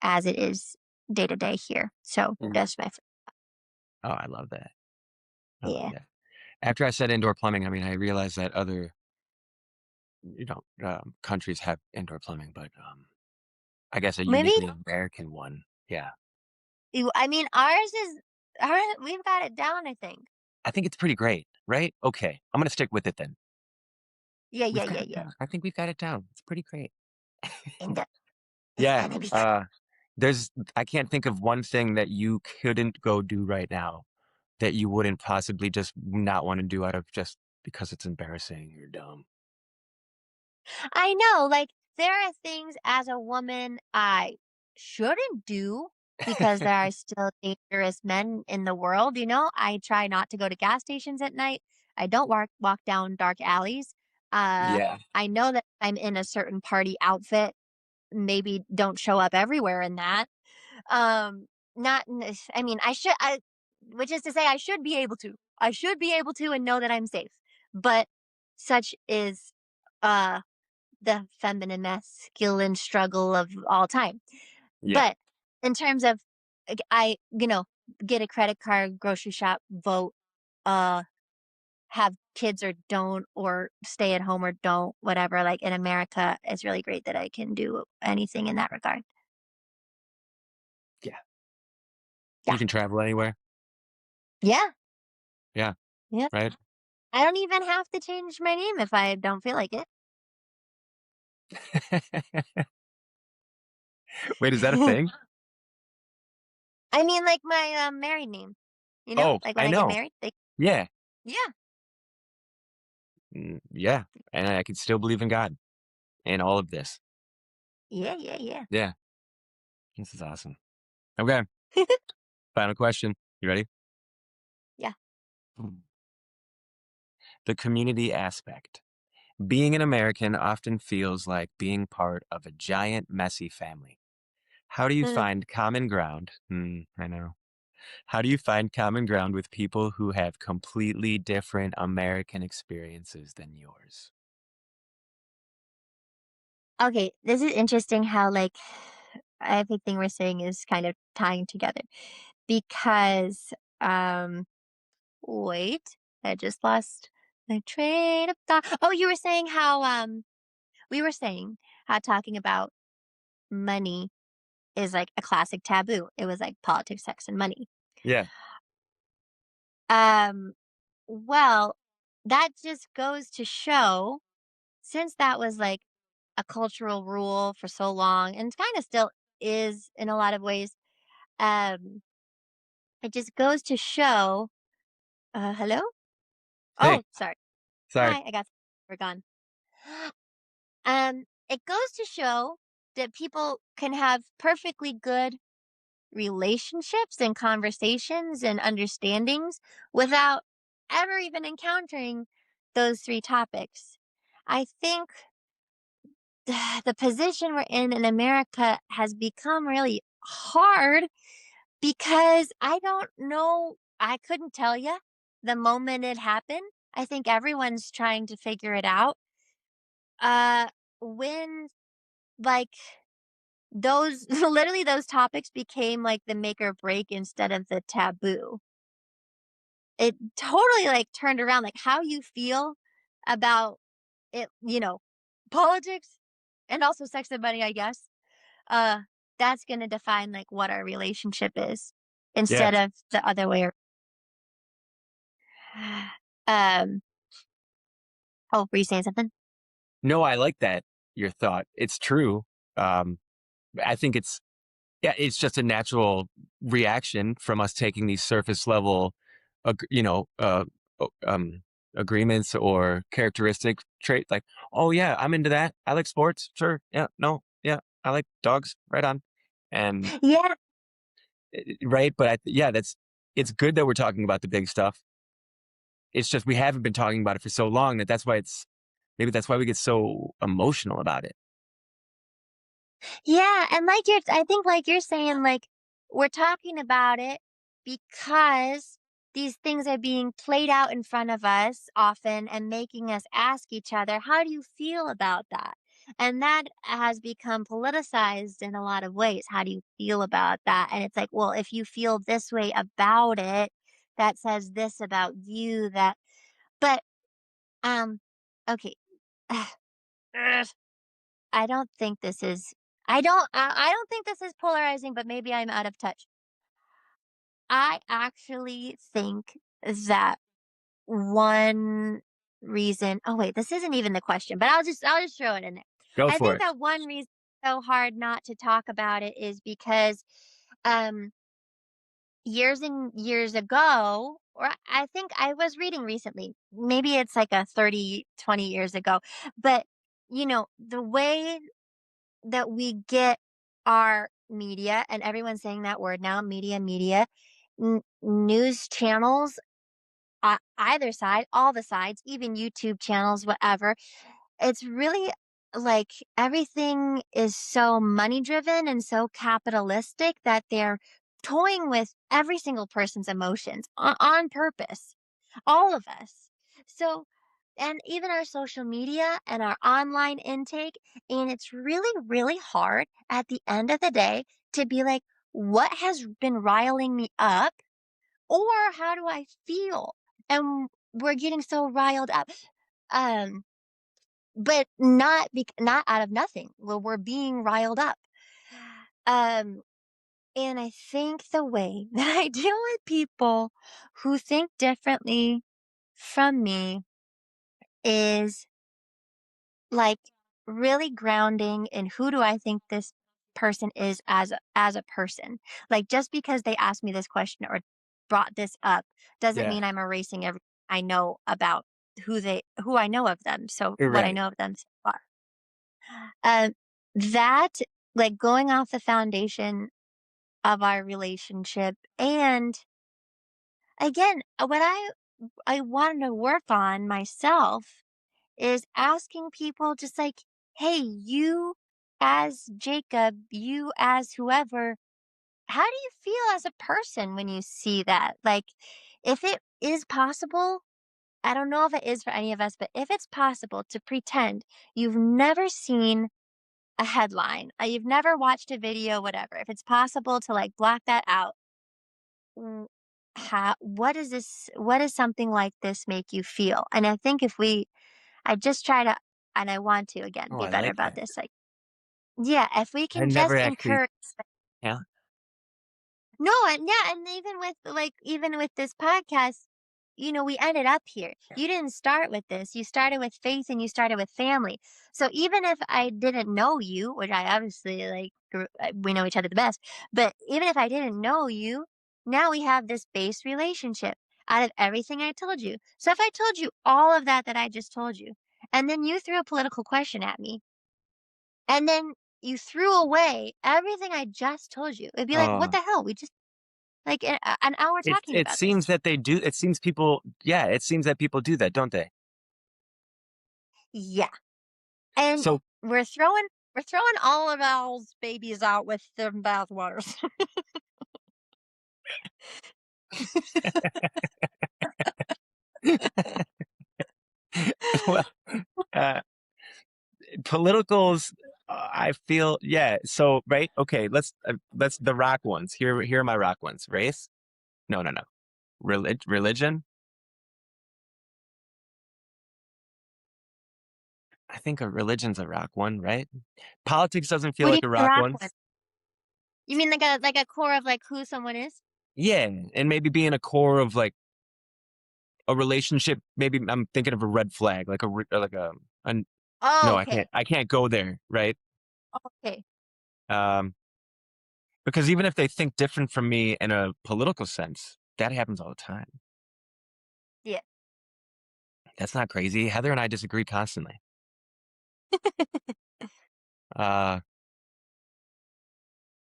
as it is day to day here. So Mhm. that's my f Oh, I love that. I love yeah. that. After I said indoor plumbing, I mean, I realized that other, countries have indoor plumbing, but, I guess a Maybe uniquely American one. Yeah. I mean, ours is ours we've got it down, I think. I think it's pretty great, right? Okay, I'm gonna stick with it then. Yeah, We've yeah, got yeah, it yeah. down. I think we've got it down. It's pretty great. And it's Yeah, gonna be great. I can't think of one thing that you couldn't go do right now that you wouldn't possibly just not wanna do out of just because it's embarrassing or dumb. I know, like, there are things as a woman I shouldn't do because there are still dangerous men in the world, you know? I try not to go to gas stations at night. I don't walk down dark alleys. Yeah. I know that I'm in a certain party outfit, maybe don't show up everywhere in that. Not in this I mean, which is to say I should be able to. I should be able to and know that I'm safe. But such is, uh the feminine masculine struggle of all time. Yeah. But in terms of get a credit card, grocery shop, vote, uh, have kids or don't, or stay at home or don't, whatever. Like in America, it's really great that I can do anything in that regard. Yeah. You Yeah. can travel anywhere. Yeah. Yeah, Yeah. right? I don't even have to change my name if I don't feel like Wait, is that a it. thing? I mean, like my married name, Oh, like when I I get know. married, Yeah. yeah, Yeah, and I can still believe in God and all of this. yeah, yeah, yeah, Yeah, this is awesome. Okay, final question. You ready? yeah. Mm. The community aspect. Being an American often feels like being part of a giant, messy family. How do you find common ground? I know. How do you find common ground with people who have completely different American experiences than yours? Okay, this is interesting how like everything we're saying is kind of tying together because wait, I just lost my train of thought. Oh, you were saying how we were saying how talking about money is like a classic taboo. It was like politics, sex, and money. Yeah. Um, well, that just goes to show since that was like a cultural rule for so long and kind of still is in a lot of ways. Um, it just goes to show hello? Hey, Oh, sorry. sorry. Hi, I got we're gone. It goes to show that people can have perfectly good relationships and conversations and understandings without ever even encountering those three topics. I think the position we're in America has become really hard because I don't know. I couldn't tell you the moment it happened. I think everyone's trying to figure it out. Uh, when, like, those literally those topics became like the make or break instead of the taboo. It totally like turned around like how you feel about it, politics and also sex and money, I guess. Uh that's going to define like what our relationship is Yeah. instead of the other way. Um oh, were you saying something? No, I like that, your thought. It's true. Um, I think yeah, it's just a natural reaction from us taking these surface level, ag- you know, uh, agreements or characteristic trait. Like, oh yeah, I'm into that. I like sports. Sure. Yeah. No. Yeah. I like dogs. Right on. And Yeah. right. But yeah, it's good that we're talking about the big stuff. It's just we haven't been talking about it for so long that's why maybe that's why we get so emotional about it. Yeah, and I think like you're saying, like, we're talking about it because these things are being played out in front of us often and making us ask each other, how do you feel about that? And that has become politicized in a lot of ways. How do you feel about that? And it's like, well, if you feel this way about it, that says this about you, that, but, um, okay. I don't think this is I don't think this is polarizing, but maybe I'm out of touch. I actually think that one reason oh wait, this isn't even the question, but I'll just throw it in there. Go I for think it. that one reason it's so hard not to talk about it is because um years and years ago, or I think I was reading recently, maybe it's like a 30, 20 years ago, but the way that we get our media, and everyone's saying that word now, media, news channels, either side, all the sides, even YouTube channels, whatever. It's really like everything is so money driven and so capitalistic that they're toying with every single person's emotions on purpose, all of us. So, and even our social media and our online intake, and it's really, really hard at the end of the day to be like, what has been riling me up? Or how do I feel? And we're getting so riled up. Um, but not out of nothing. Well, we're being riled up. Um, and I think the way that I deal with people who think differently from me is like really grounding in who do I think this person is as a person. Like just because they asked me this question or brought this up doesn't Yeah. mean I'm erasing everything I know about who I know of them. So You're what I right. know of them so far. Um, that like going off the foundation of our relationship, and again, what I wanted to work on myself is asking people just like, "Hey, you as Jacob, you as whoever, how do you feel as a person when you see that?" Like, if it is possible, I don't know if it is for any of us, but if it's possible to pretend you've never seen a headline, you've never watched a video, whatever. If it's possible to like block that out, w- what does something like this make you feel? And I think if I just try to, and I want to again Oh, be I better like about that. this. Like, yeah, if we I can never just actually encourage. yeah. No, and yeah, and even with this podcast, we ended up here. You didn't start with this. You started with faith and you started with family. So even if I didn't know you, which I obviously we know each other the best, but even if I didn't know you, now we have this base relationship out of everything I told you. So if I told you all of that I just told you, and then you threw a political question at me, and then you threw away everything I just told you, it'd be like, what Uh, the hell? We just like, an hour talking it about this. seems that they do. It seems people. Yeah, it seems that people do that, don't they? Yeah, and So, we're throwing all of owl's babies out with the bathwaters. well, uh, politicals. I feel yeah. So right, okay. Let's the rock ones. Here are my rock ones. Race? No, no, no. Religion? I think a religion's a rock one, right? Politics doesn't feel What do you like a mean rock rock one. one? You mean like a core of like who someone is? Yeah, and maybe being a core of like a relationship. Maybe I'm thinking of a red flag, like like a Oh, no. okay. I can't go there, right? Okay. Um, because even if they think different from me in a political sense, that happens all the time. Yeah. That's not crazy. Heather and I disagree constantly. Uh,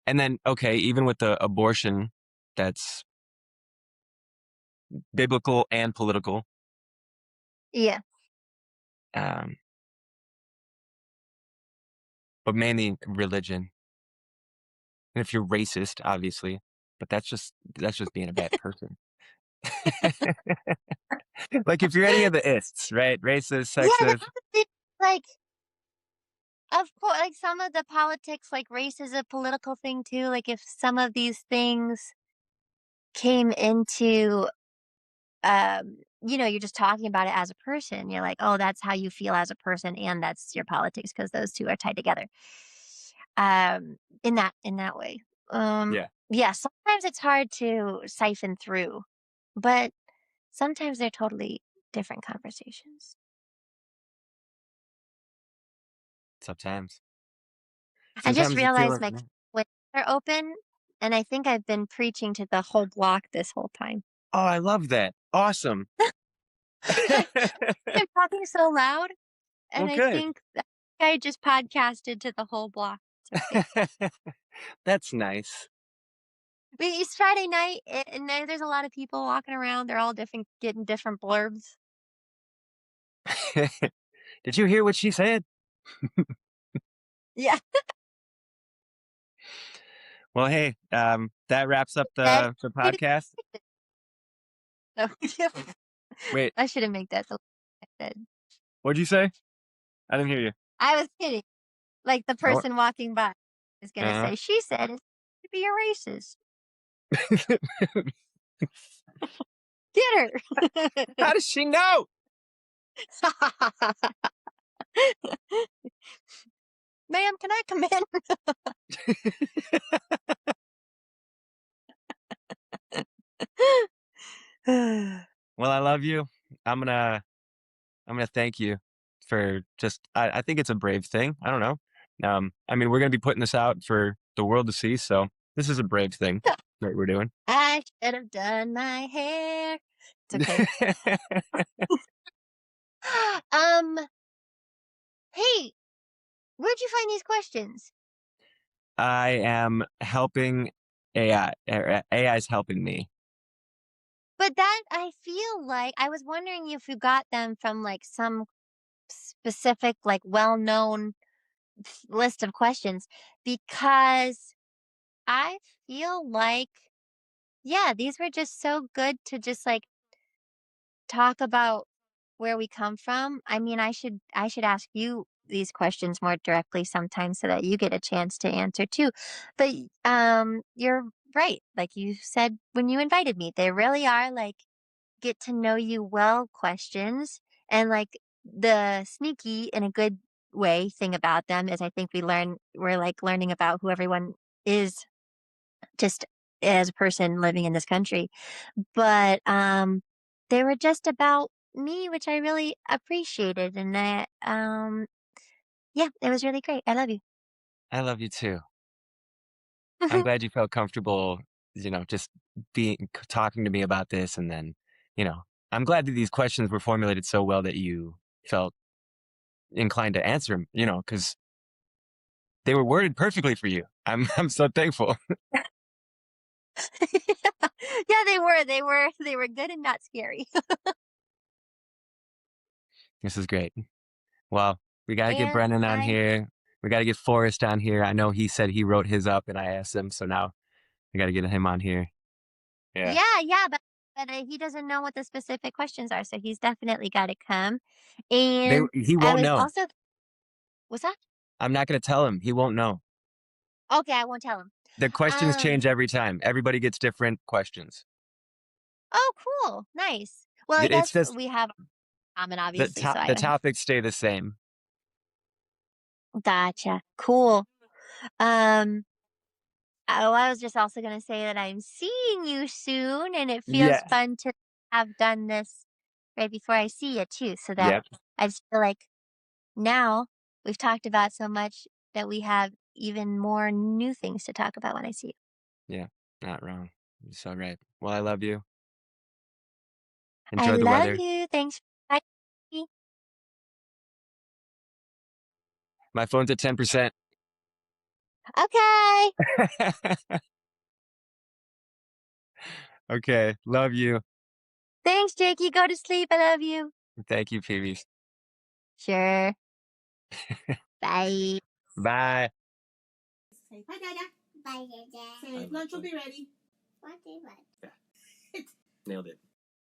and then okay, even with the abortion, that's biblical and political. Yeah. Um, but mainly religion. And if you're racist, obviously, but that's just being a bad person. Like if you're any of the ists, right? Racist, Yeah, sexist. that's the thing, like, of course, like, some of the politics, like, race is a political thing too, like, if some of these things came into, you're just talking about it as a person, you're like, "Oh, that's how you feel as a person, and that's your politics because those 2 are tied together." In that way. Yeah, Yeah, sometimes it's hard to siphon through, but sometimes they're totally different conversations. sometimes. I just Sometimes you feel realized like my windows are open, and I think I've been preaching to the whole block this whole time. oh, I love that. Awesome. I'm talking so loud, Well, and I good. think that I just podcasted to the whole block. It's okay. That's nice. But it's Friday night, and there's a lot of people walking around. They're all different, getting different blurbs. Did you hear what she said? Yeah. Well, hey, that wraps up Said, the "Hey, did podcast. you know?" Wait, I shouldn't make that the I said. what'd you say? I didn't hear you. I was kidding. Like the Oh, person walking by is gonna uh-huh. say, "She said it to be a racist. Get her." How does she know? "Ma'am, can I come in?" Well, I love you. I'm gonna I'm gonna thank you for just I think it's a brave thing. I don't know. I mean, we're gonna be putting this out for the world to see, so this is a brave thing that we're doing. "I should have done my hair." It's okay. Um, hey, where'd you find these questions? I am helping AI. AI is helping me. But that I feel like I was wondering if you got them from, like, some specific, like, well-known list of questions because I feel like, yeah, these were just so good to just, like, talk about where we come from. I mean, I should ask you these questions more directly sometimes so that you get a chance to answer too. But you're right. Like you said when you invited me, they really are like get to know you well questions and like the sneaky in a good way thing about them is I think we're like learning about who everyone is just as a person living in this country. But, they were just about me, which I really appreciated, and yeah, it was really great. I love you. I love you too. I'm glad you felt comfortable, just being talking to me about this, and then, you know, I'm glad that these questions were formulated so well that you felt inclined to answer them. Because they were worded perfectly for you. I'm so thankful. Yeah, they were good and not scary. This is great. Well, we got to get And Brennan on I here. We got to get Forrest on here. I know he said he wrote his up, and I asked him, so now we got to get him on here. Yeah, yeah, but he doesn't know what the specific questions are, so he's definitely gotta come. And he I won't was know. also what's that? I'm not going to tell him. He won't know. Okay, I won't tell him. The questions Um, change every time. Everybody gets different questions. oh, cool. Nice. Well, I It's guess just we have common, obviously, so the I topics stay the same. gotcha. Cool. Um, oh, I was just also gonna say that I'm seeing you soon, and it feels Yeah. fun to have done this right before I see you too, so that Yep. I just feel like now we've talked about so much that we have even more new things to talk about when I see you. Yeah. Not wrong. You're so right. Well, I love you. I Enjoy the love weather. you. Thanks for me. My phone's at 10%. Okay. Okay. Love you. Thanks, Jakey. Go to sleep. I love you. Thank you, Phoebe. Sure. Bye. Bye. Say bye, Dada. Bye, Dada. Say lunch will be ready. What is what? Nailed it.